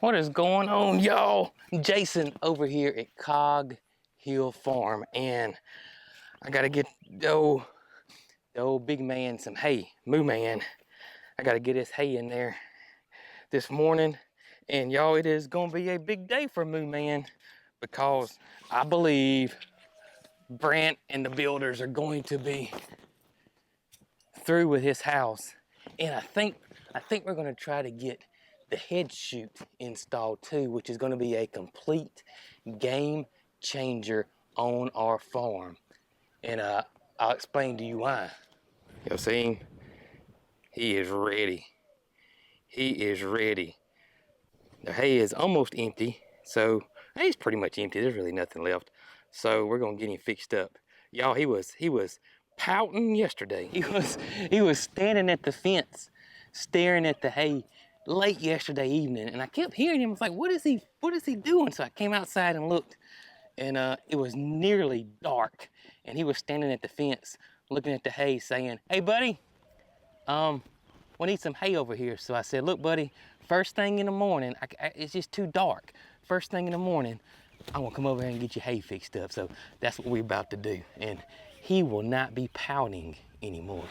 What is going on, y'all? Jason over here at Cog Hill Farm, and I gotta get the old big man some hay. Moo man, I gotta get his hay in there this morning. And y'all, it is gonna be a big day for Moo man because I believe Brant and the builders are going to be through with his house, and I think we're gonna try to get the head chute installed too, which is gonna be a complete game changer on our farm. And I'll explain to you why. Y'all see him? He is ready. He is ready. The hay is almost empty, so hay's pretty much empty. There's really nothing left. So we're gonna get him fixed up. Y'all, he was pouting yesterday. He was standing at the fence, staring at the hay late yesterday evening, and I kept hearing him. I was like, what is he doing? So I came outside and looked, and it was nearly dark, and he was standing at the fence looking at the hay saying, hey buddy, we need some hay over here. So I said, look buddy, first thing in the morning, it's just too dark. First thing in the morning, I'm gonna come over here and get your hay fixed up. So that's what we're about to do. And he will not be pouting anymore.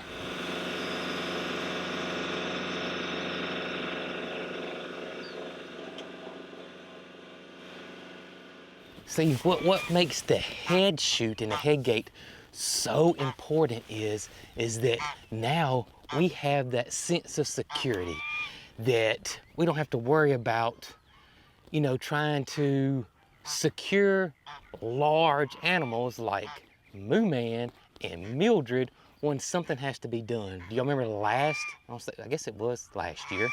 See, what makes the head chute and the head gate so important is that now we have that sense of security, that we don't have to worry about, you know, trying to secure large animals like Moo Man and Mildred when something has to be done. Do y'all remember I guess it was last year,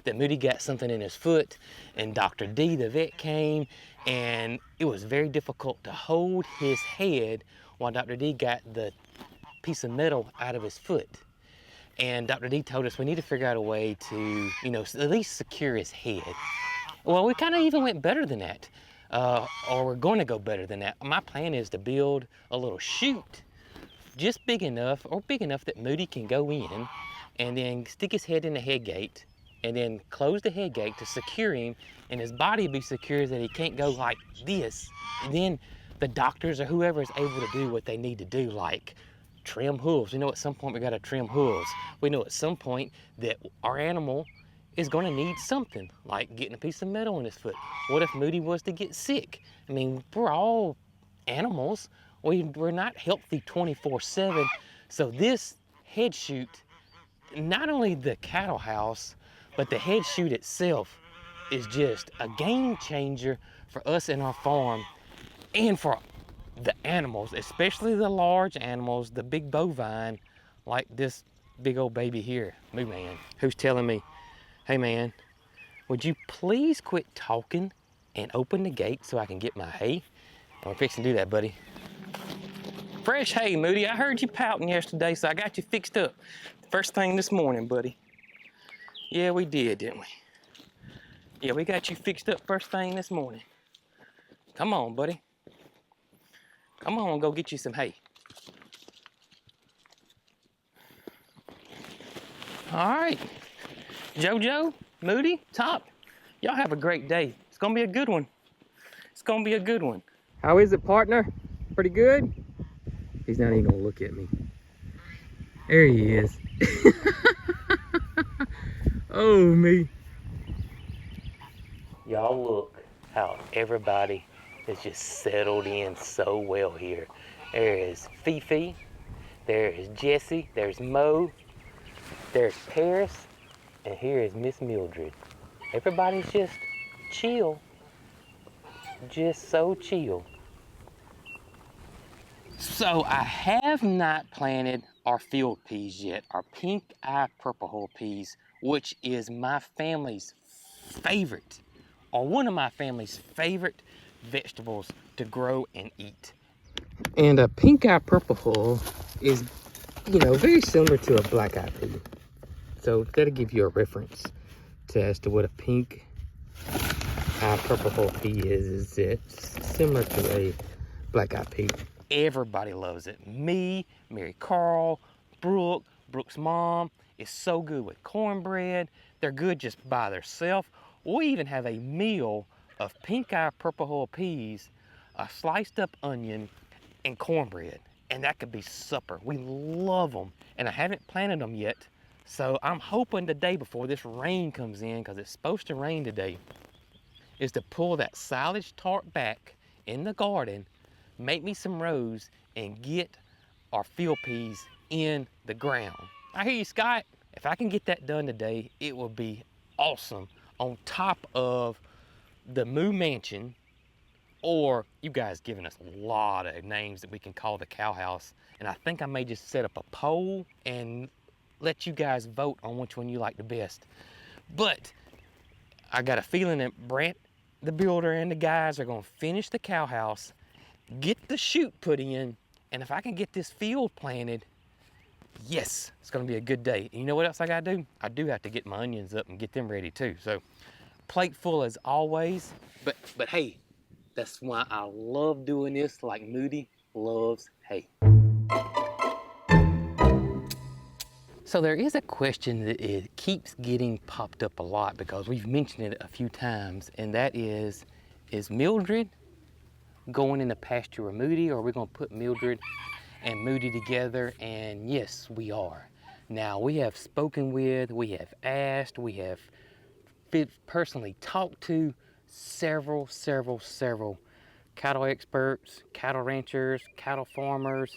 that Moody got something in his foot and Dr. D, the vet, came, and it was very difficult to hold his head while Dr. D got the piece of metal out of his foot. And Dr. D told us we need to figure out a way to, you know, at least secure his head. Well, we kind of even went better than that, or we're going to go better than that. My plan is to build a little chute just big enough that Moody can go in and then stick his head in the head gate and then close the head gate to secure him, and his body be secure that he can't go like this. And then the doctors or whoever is able to do what they need to do, like trim hooves. We know at some point we gotta trim hooves. We know at some point that our animal is gonna need something, like getting a piece of metal in his foot. What if Moody was to get sick? I mean, we're all animals. We're not healthy 24/7. So this head chute, not only the cattle house, but the head chute itself is just a game changer for us and our farm and for the animals, especially the large animals, the big bovine, like this big old baby here, Moo Man, who's telling me, hey man, would you please quit talking and open the gate so I can get my hay? And we're fixing to do that, buddy. Fresh hay, Moody. I heard you pouting yesterday, so I got you fixed up. First thing this morning, buddy. Yeah, we did, didn't we? Yeah, we got you fixed up first thing this morning. Come on, buddy. Come on, go get you some hay. All right. JoJo, Moody, Top, y'all have a great day. It's gonna be a good one. It's gonna be a good one. How is it, partner? Pretty good? He's not even gonna look at me. There he is. Oh, me. Y'all look how everybody has just settled in so well here. There is Fifi, there is Jessie, there's Mo, there's Paris, and here is Miss Mildred. Everybody's just chill, just so chill. So I have not planted our field peas yet, our pink-eye purple hull peas, which is my family's favorite, or one of my family's favorite vegetables to grow and eat. And a pink-eye purple hull is, you know, very similar to a black-eye pea. So that'll give you a reference as to what a pink-eye purple hull pea is it's similar to a black-eye pea. Everybody loves it. Me, MaryCarl, Brooke, Brooke's mom is so good with cornbread. They're good just by themselves, we even have a meal of pink eye purple hull peas, a sliced up onion, and cornbread. And that could be supper. We love them. And I haven't planted them yet. So I'm hoping the day before this rain comes in, because it's supposed to rain today, is to pull that silage tarp back in the garden, make me some rows, and get our field peas in the ground. I hear you, Scott. If I can get that done today, it will be awesome. On top of the Moo Mansion, or you guys giving us a lot of names that we can call the cow house. And I think I may just set up a poll and let you guys vote on which one you like the best. But I got a feeling that Brent, the builder, and the guys are gonna finish the cow house, get the chute put in, and if I can get this field planted, yes, it's gonna be a good day. And you know what else I gotta do? I do have to get my onions up and get them ready too. So, plate full as always, but hey, that's why I love doing this like Moody loves hay. So there is a question that it keeps getting popped up a lot because we've mentioned it a few times, and that is Mildred going in the pasture with Moody, or are we gonna put Mildred and Moody together? And yes, we are. Now, we have spoken with, we have asked, we have personally talked to several cattle experts, cattle ranchers, cattle farmers,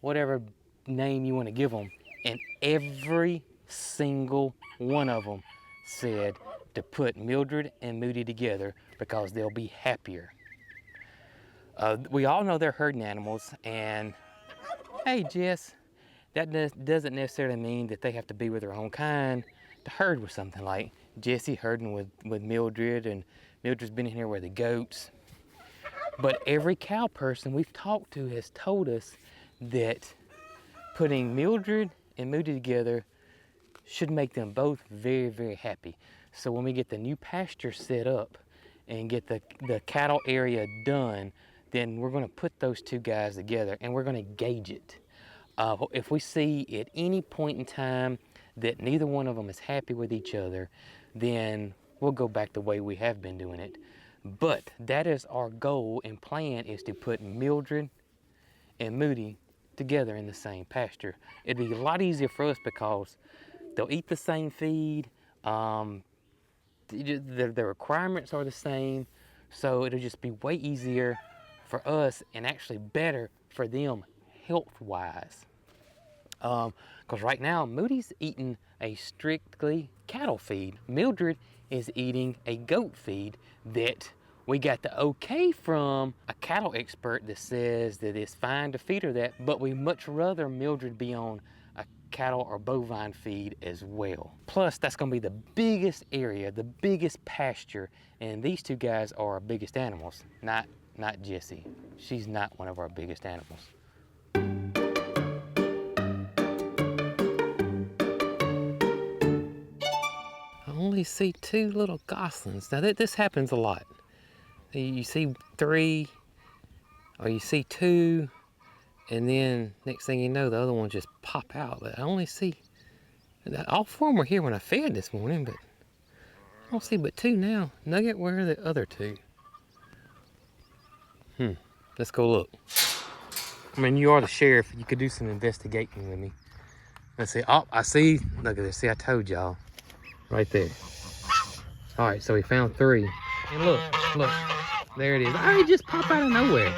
whatever name you want to give them. And every single one of them said to put Mildred and Moody together because they'll be happier. We all know they're herding animals, and hey, Jess, that doesn't necessarily mean that they have to be with their own kind to herd with something. Like Jesse herding with Mildred, and Mildred's been in here with the goats. But every cow person we've talked to has told us that putting Mildred and Moody together should make them both very happy. So when we get the new pasture set up and get the cattle area done, then we're gonna put those two guys together and we're gonna gauge it. If we see at any point in time that neither one of them is happy with each other, then we'll go back the way we have been doing it. But that is our goal and plan, is to put Mildred and Moody together in the same pasture. It'd be a lot easier for us because they'll eat the same feed, the requirements are the same, so it'll just be way easier for us and actually better for them health-wise. Because right now, Moody's eating a strictly cattle feed. Mildred is eating a goat feed that we got the okay from a cattle expert that says that it's fine to feed her that, but we much rather Mildred be on a cattle or bovine feed as well. Plus, that's gonna be the biggest area, the biggest pasture, and these two guys are our biggest animals, not Jessie. She's not one of our biggest animals. I only see two little goslings. Now this happens a lot. You see three, or you see two, and then next thing you know, the other ones just pop out. But I only see, all four of them were here when I fed this morning, but I don't see but two now. Nugget, where are the other two? Let's go look. I mean, you are the sheriff. You could do some investigating with me. Let's see. Oh, I see. Look at this. See, I told y'all. Right there. All right, so we found three. And look. There it is. Oh, it just popped out of nowhere.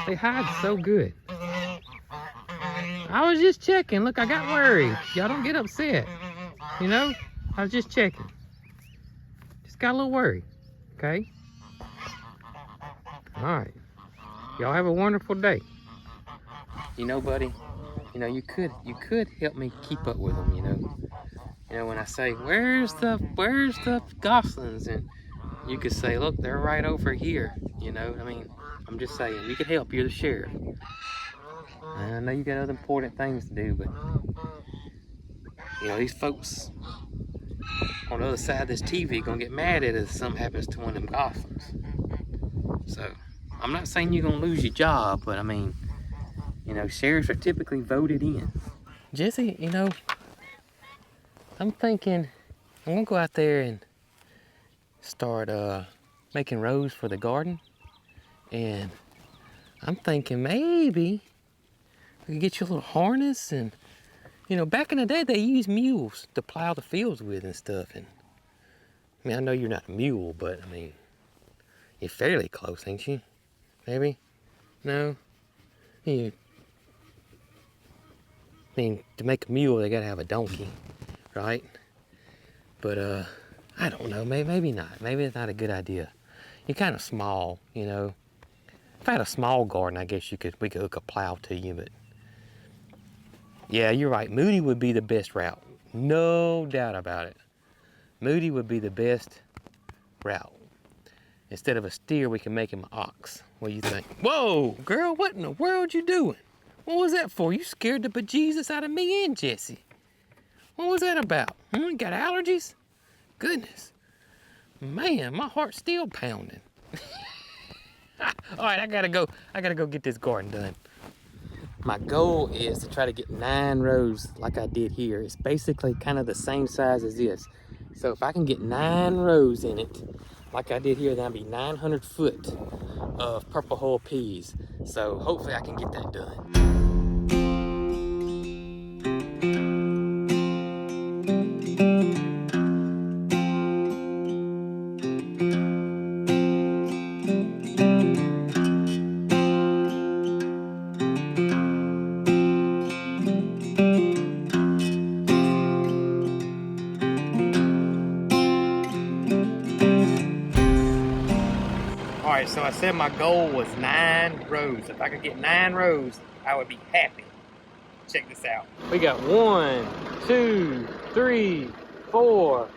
They hide so good. I was just checking. Look, I got worried. Y'all don't get upset. You know, I was just checking. Just got a little worried. Okay? All right. Y'all have a wonderful day. You know, buddy, you know, you could help me keep up with them, you know. You know, when I say, where's the goslings? And you could say, look, they're right over here. You know, I mean, I'm just saying, you could help. You're the sheriff. And I know you got other important things to do, but, you know, these folks on the other side of this TV gonna get mad at us if something happens to one of them goslings. So, I'm not saying you're gonna lose your job, but I mean, you know, sheriffs are typically voted in. Jesse, you know, I'm thinking I'm gonna go out there and start making rows for the garden. And I'm thinking maybe we can get you a little harness. And you know, back in the day they used mules to plow the fields with and stuff. And I mean, I know you're not a mule, but I mean, you're fairly close, ain't you? Maybe? No? You, I mean, to make a mule, they gotta have a donkey, right? But I don't know, maybe not. Maybe it's not a good idea. You're kind of small, you know. If I had a small garden, I guess we could hook a plow to you, but yeah, you're right. Moody would be the best route. No doubt about it. Moody would be the best route. Instead of a steer, we can make him an ox. What do you think? Whoa, girl, what in the world you doing? What was that for? You scared the bejesus out of me and Jesse. What was that about? You got allergies? Goodness. Man, my heart's still pounding. All right, I gotta go get this garden done. My goal is to try to get 9 rows like I did here. It's basically kind of the same size as this. So if I can get 9 rows in it, like I did here, that'll be 900 foot of purple hull peas. So hopefully I can get that done. All right, so I said my goal was 9 rows. If I could get 9 rows, I would be happy. Check this out. We got 1, 2, 3, 4,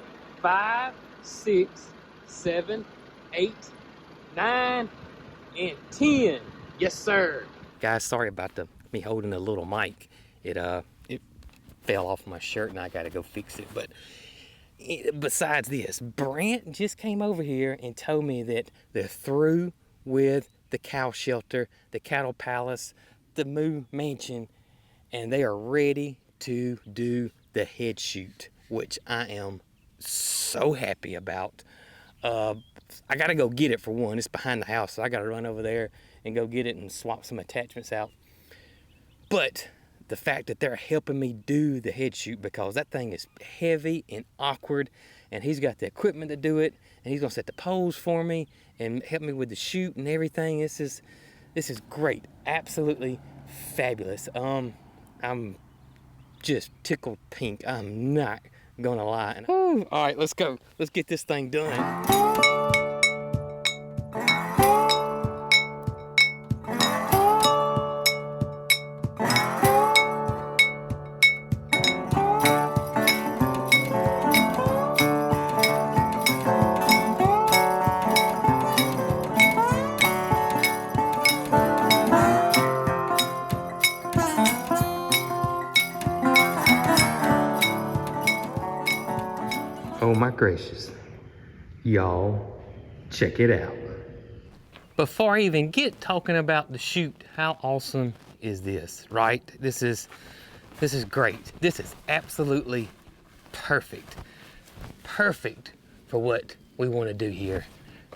5, 6, 7, 8, 9, and 10. Yes, sir. Guys, sorry about me holding the little mic. It fell off my shirt and I gotta go fix it. But besides this, Brant just came over here and told me that they're through with the cow shelter, the cattle palace, the moo mansion, and they are ready to do the head chute, which I am so happy about. I gotta go get it for one. It's behind the house, so I gotta run over there and go get it and swap some attachments out. But the fact that they're helping me do the head chute, because that thing is heavy and awkward, and he's got the equipment to do it, and he's gonna set the poles for me and help me with the chute and everything. This is great, absolutely fabulous. I'm just tickled pink. I'm not gonna lie. All right, let's go. Let's get this thing done. Oh my gracious, y'all, check it out. Before I even get talking about the chute, how awesome is this, right? This is great. This is absolutely perfect. Perfect for what we want to do here.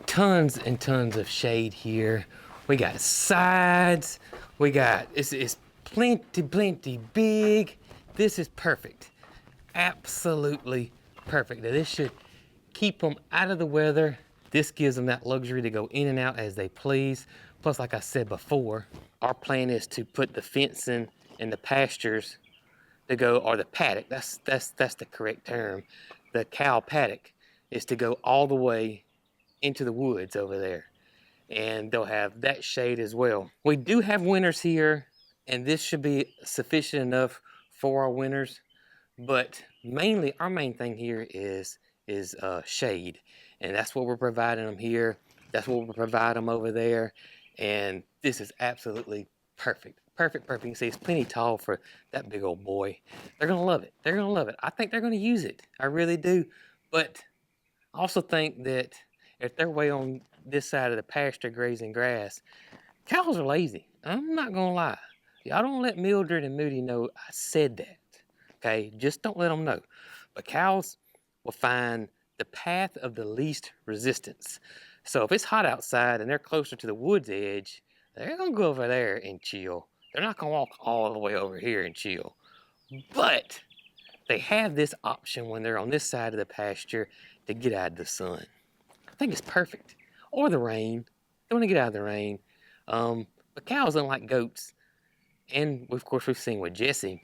Tons and tons of shade here. We got sides. We got, it's plenty big. This is perfect. Absolutely perfect. Now this should keep them out of the weather. This gives them that luxury to go in and out as they please. Plus, like I said before, our plan is to put the fencing and the pastures to go, or the paddock, that's the correct term. The cow paddock is to go all the way into the woods over there. And they'll have that shade as well. We do have winters here, and this should be sufficient enough for our winters. But mainly, our main thing here is shade, and that's what we're providing them here. That's what we'll provide them over there, and this is absolutely perfect. Perfect. You can see it's plenty tall for that big old boy. They're gonna love it. They're gonna love it. I think they're gonna use it. I really do. But I also think that if they're way on this side of the pasture grazing grass, cows are lazy. I'm not gonna lie. Y'all don't let Mildred and Moody know I said that. Okay, just don't let them know. But cows will find the path of the least resistance. So if it's hot outside and they're closer to the woods edge, they're gonna go over there and chill. They're not gonna walk all the way over here and chill. But they have this option when they're on this side of the pasture to get out of the sun. I think it's perfect. Or the rain. They want to get out of the rain. But cows, unlike goats, and of course we've seen with Jesse,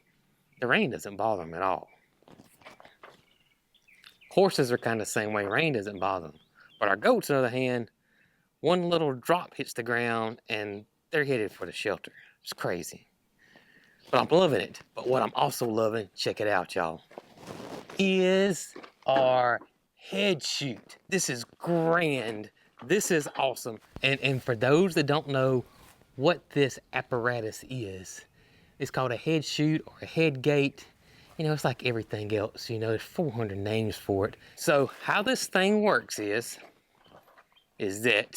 the rain doesn't bother them at all. Horses are kind of the same way. Rain doesn't bother them. But our goats, on the other hand, one little drop hits the ground and they're headed for the shelter. It's crazy. But I'm loving it. But what I'm also loving, check it out, y'all, is our head chute. This is grand. This is awesome. And for those that don't know what this apparatus is, it's called a head chute or a head gate. You know, it's like everything else, you know, there's 400 names for it. So how this thing works is that,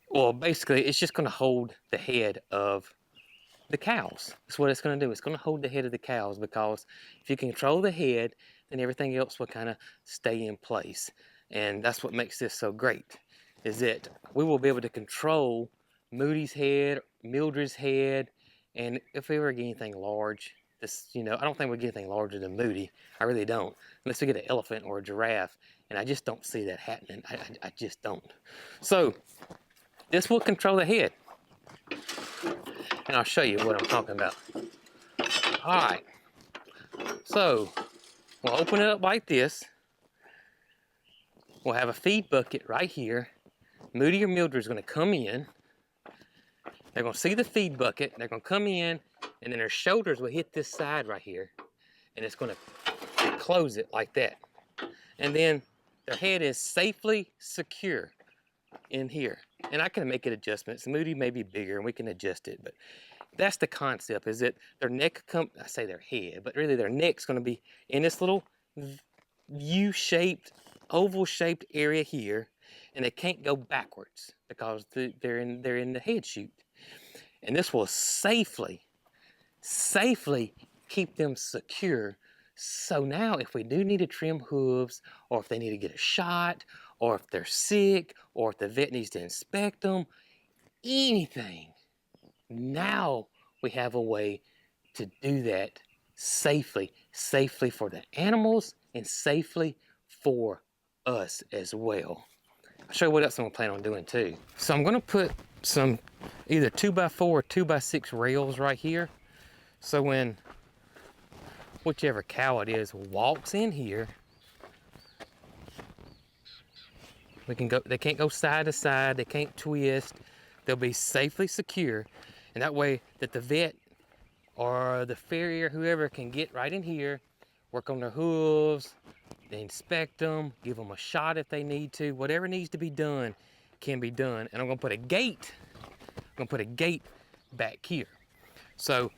well, basically it's just gonna hold the head of the cows. That's what it's gonna do. It's gonna hold the head of the cows, because if you control the head, then everything else will kind of stay in place. And that's what makes this so great, is that we will be able to control Moody's head, Mildred's head, and if we ever get anything large, this, you know, I don't think we'll get anything larger than Moody. I really don't, unless we get an elephant or a giraffe, and I just don't see that happening. I just don't. So this will control the head, and I'll show you what I'm talking about. All right, so we'll open it up like this. We'll have a feed bucket right here. Moody or Mildred is going to come in. They're going to see the feed bucket. They're going to come in, and then their shoulders will hit this side right here, and it's going to close it like that. And then their head is safely secure in here. And I can make it adjustments. Moody may be bigger, and we can adjust it, but that's the concept, is that their neck I say their head, but really their neck's going to be in this little U-shaped, oval-shaped area here, and they can't go backwards because they're in the head chute. And this will safely keep them secure. So now if we do need to trim hooves, or if they need to get a shot, or if they're sick, or if the vet needs to inspect them, anything, now we have a way to do that safely for the animals and safely for us as well. I'll show you what else I'm gonna plan on doing too. So I'm gonna put some either 2x4 or 2x6 rails right here. So when whichever cow it is walks in here, we can go, they can't go side to side, they can't twist, they'll be safely secure. And that way that the vet or the farrier, whoever, can get right in here, work on their hooves, they inspect them, give them a shot if they need to. Whatever needs to be done can be done. And I'm gonna put a gate, back here. So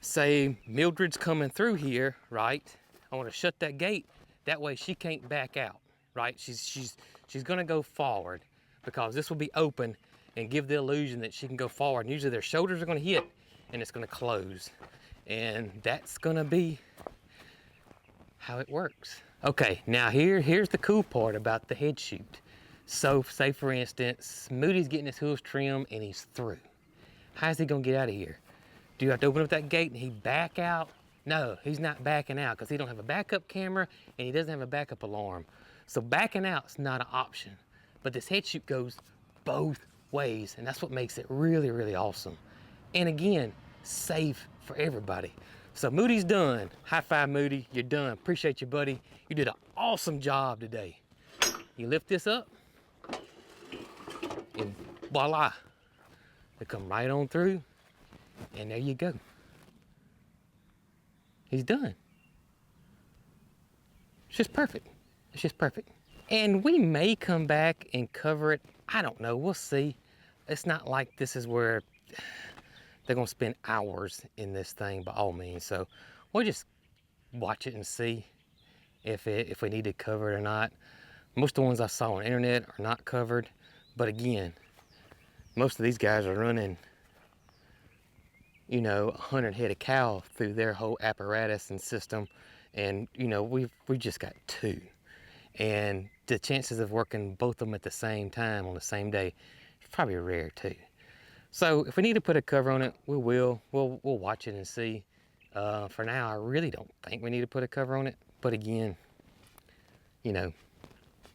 say Mildred's coming through here, right? I wanna shut that gate. That way she can't back out, right? She's gonna go forward, because this will be open and give the illusion that she can go forward. And usually their shoulders are gonna hit and it's gonna close. And that's gonna be how it works. Okay, now here's the cool part about the head chute. So say for instance, Moody's getting his hooves trimmed and he's through. How's he gonna get out of here? Do you have to open up that gate and he back out? No, he's not backing out, because he don't have a backup camera and he doesn't have a backup alarm. So backing out's not an option. But this head chute goes both ways, and that's what makes it really, really awesome. And again, safe for everybody. So Moody's done. High five, Moody, you're done. Appreciate you, buddy. You did an awesome job today. You lift this up, and voila, they come right on through, and there you go. He's done. It's just perfect. It's just perfect. And we may come back and cover it. I don't know, we'll see. It's not like this is where they're gonna spend hours in this thing by all means. So we'll just watch it and see if we need to cover it or not. Most of the ones I saw on the internet are not covered. But again, most of these guys are running, you know, 100 head of cow through their whole apparatus and system. And you know, we've just got 2. And the chances of working both of them at the same time on the same day is probably rare too. So if we need to put a cover on it, we will. We'll watch it and see. For now, I really don't think we need to put a cover on it. But again, you know,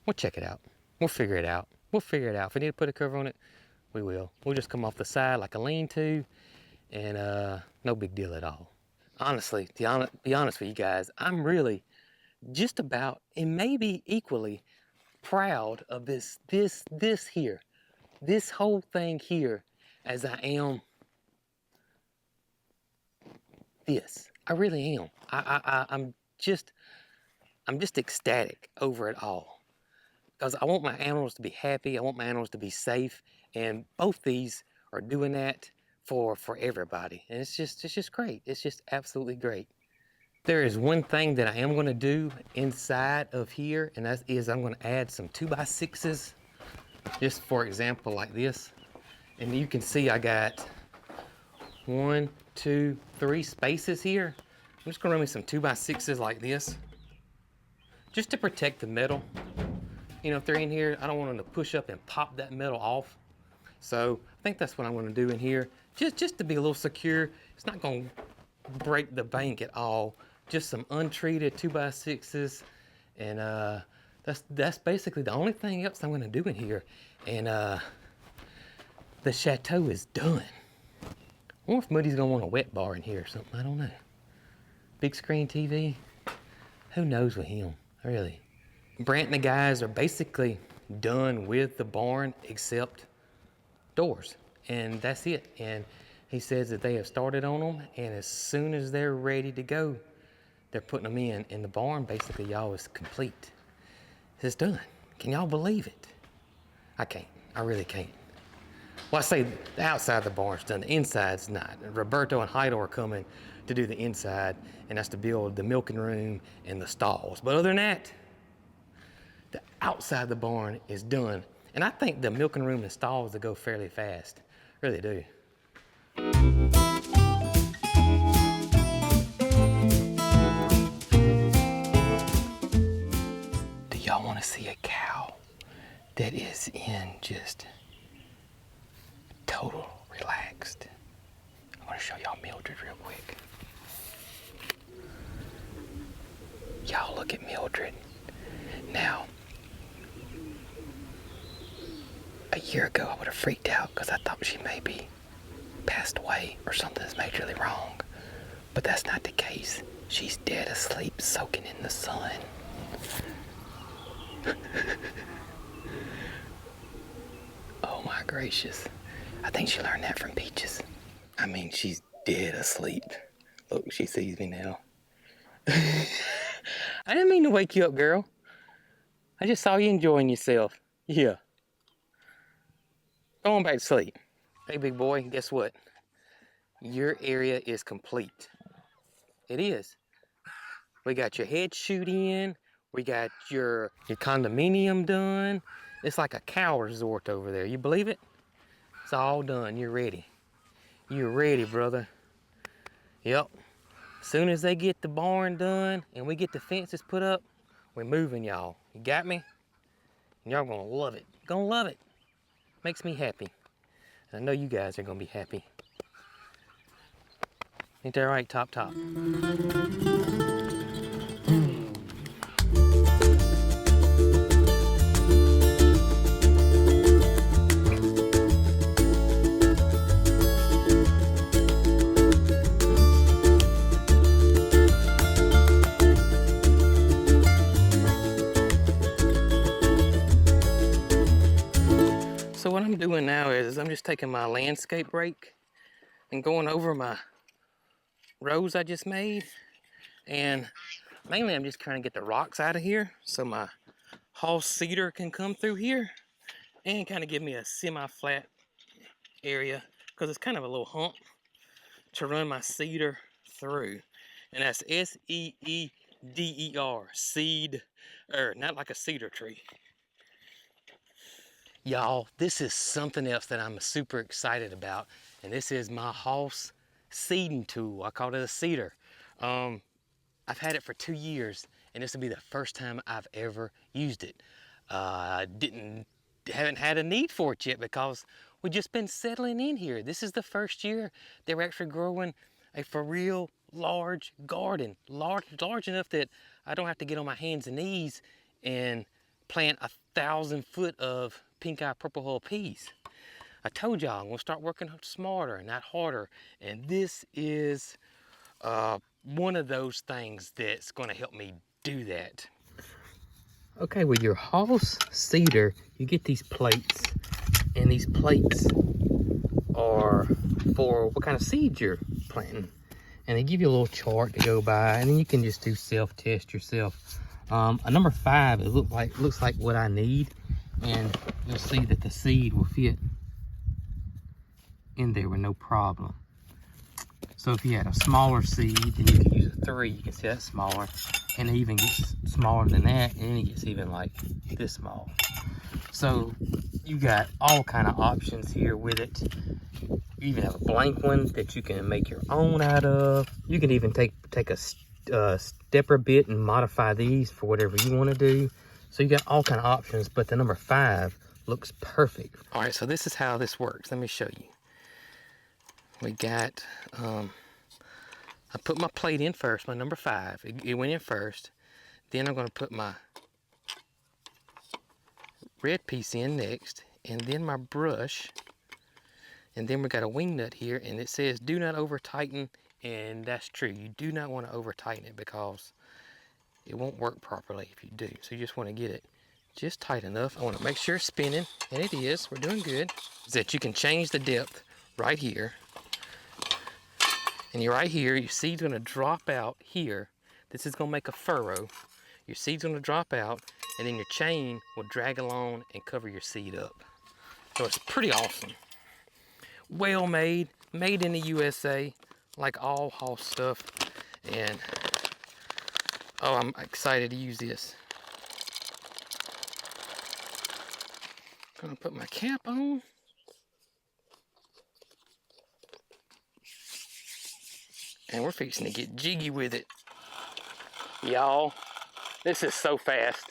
we'll check it out. We'll figure it out. We'll figure it out. If we need to put a cover on it, we will. We'll just come off the side like a lean-to, and no big deal at all. Honestly, to be honest with you guys, I'm really just about, and maybe equally, proud of this here, this whole thing here, as I am this. I really am. I'm just ecstatic over it all, because I want my animals to be happy. I want my animals to be safe, and both these are doing that for everybody, and it's just great. It's just absolutely great. There is one thing that I am going to do inside of here, and that is I'm going to add some 2x6s, just for example like this. And you can see I got 1, 2, 3 spaces here. I'm just going to run me some 2x6s like this, just to protect the metal. You know, if they're in here, I don't want them to push up and pop that metal off. So I think that's what I'm going to do in here, just to be a little secure. It's not going to break the bank at all. Just some untreated 2x6s, and that's basically the only thing else I'm going to do in here. And the chateau is done. I wonder if Moody's going to want a wet bar in here or something. I don't know. Big screen TV. Who knows with him, really. Brant and the guys are basically done with the barn except doors, and that's it. And he says that they have started on them, and as soon as they're ready to go, they're putting them in, and the barn basically, y'all, is complete. It's done. Can y'all believe it? I can't. I really can't. Well, I say the outside of the barn's done. The inside's not. Roberto and Heido are coming to do the inside, and that's to build the milking room and the stalls. But other than that, the outside of the barn is done. And I think the milking room and stalls will go fairly fast. Really do. Y'all want to see a cow that is in just total relaxed? I want to show y'all Mildred real quick. Y'all look at Mildred. Now, a year ago I would have freaked out because I thought she maybe passed away or something's majorly wrong. But that's not the case. She's dead asleep, soaking in the sun. Oh my gracious. I think she learned that from Peaches. I mean, she's dead asleep. Look, she sees me now. I didn't mean to wake you up, girl. I just saw you enjoying yourself. Yeah. Go on back to sleep. Hey, big boy, guess what? Your area is complete. It is. We got your head chute in. We got your condominium done. It's like a cow resort over there. You believe it? It's all done. You're ready. You're ready, brother. Yep. As soon as they get the barn done and we get the fences put up, we're moving, y'all. You got me? And y'all gonna love it. Gonna love it. Makes me happy. And I know you guys are gonna be happy. Ain't that right, Top? So what I'm doing now is I'm just taking my landscape rake and going over my rows I just made. And mainly I'm just trying to get the rocks out of here so my Hall cedar can come through here and kind of give me a semi-flat area, because it's kind of a little hump to run my cedar through. And that's S-E-E-D-E-R, seed, not like a cedar tree. Y'all, this is something else that I'm super excited about, and this is my Hoss seeding tool. I call it a seeder. I've had it for 2 years, and this will be the first time I've ever used it. Haven't had a need for it yet because we've just been settling in here. This is the first year that we're actually growing a for real large garden, large enough that I don't have to get on my hands and knees and plant 1,000 foot of pink eye purple hull peas. I told y'all I'm gonna start working smarter and not harder, and this is one of those things that's gonna help me do that. Okay, with your Hoss seeder, you get these plates, and these plates are for what kind of seed you're planting. And they give you a little chart to go by, and then you can just do self-test yourself. A number 5, it looks like what I need, and you'll see that the seed will fit in there with no problem. So if you had a smaller seed, then you can use a 3. You can see that's smaller, and it even gets smaller than that, and then it gets even like this small. So you got all kind of options here with it. You even have a blank one that you can make your own out of. You can even take a stepper bit and modify these for whatever you want to do. So you got all kind of options, but the number 5 looks perfect. All right, so this is how this works. Let me show you. We got, I put my plate in first, my number 5. It went in first. Then I'm going to put my red piece in next, and then my brush. And then we got a wing nut here, and it says do not over tighten, and that's true. You do not want to over tighten it because it won't work properly if you do. So you just want to get it just tight enough. I want to make sure it's spinning, and it is. We're doing good. Is that you can change the depth right here. And you're right here, your seed's gonna drop out here. This is gonna make a furrow. Your seed's gonna drop out, and then your chain will drag along and cover your seed up. So it's pretty awesome. Well made, made in the USA, like all Hoss stuff. And, oh, I'm excited to use this. Gonna put my cap on. And we're fixing to get jiggy with it. Y'all, this is so fast.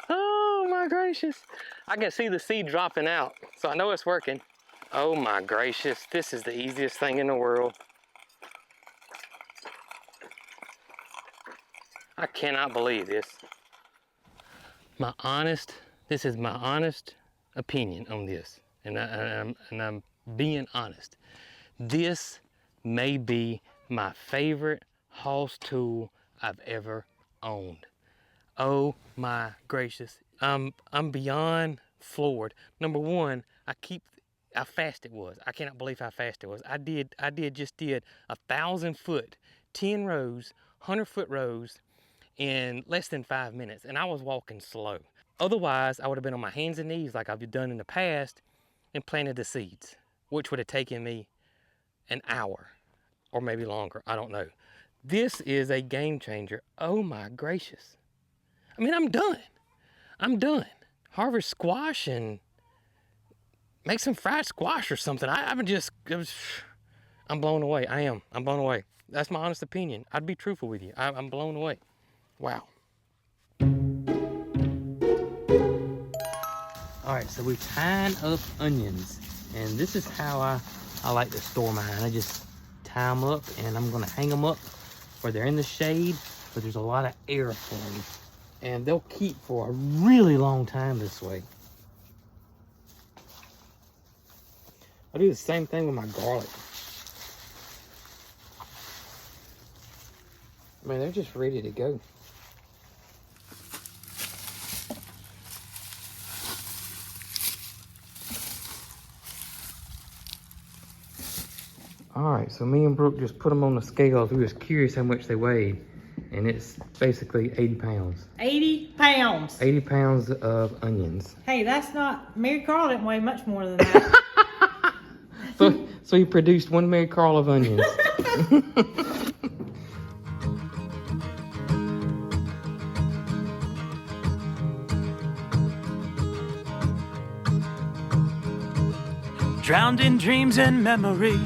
Oh my gracious. I can see the seed dropping out, so I know it's working. Oh my gracious, this is the easiest thing in the world. I cannot believe this. This is my honest opinion on this. And I'm being honest. This may be my favorite Hoss tool I've ever owned. Oh my gracious. I'm beyond floored. Number 1, how fast it was. I cannot believe how fast it was. I just did 1,000 foot, 10 rows, 100 foot rows in less than 5 minutes, and I was walking slow. Otherwise, I would have been on my hands and knees like I've done in the past and planted the seeds, which would have taken me an hour or maybe longer. I don't know. This is a game changer. Oh my gracious. I mean, I'm done. I'm done. Harvest squash and make some fried squash or something. I'm blown away. I'm blown away. That's my honest opinion. I'd be truthful with you. I'm blown away. Wow. All right, so we're tying up onions, and this is how I like to store mine. I just tie them up, and I'm gonna hang them up where they're in the shade, where there's a lot of air flowing, and they'll keep for a really long time this way. I do the same thing with my garlic. I mean, they're just ready to go. All right, so me and Brooke just put them on the scales. We was curious how much they weighed, and it's basically 80 pounds. 80 pounds. 80 pounds of onions. Hey, that's not, MaryCarl didn't weigh much more than that. So he produced one MaryCarl of onions. drowned in dreams and memory,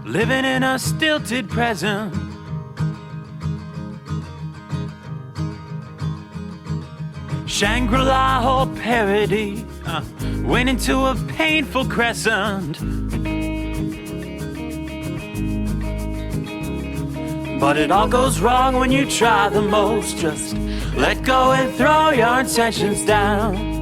living in a stilted present. Shangri-La whole parody went into a painful crescent. But it all goes wrong when you try the most. Just let go and throw your intentions down.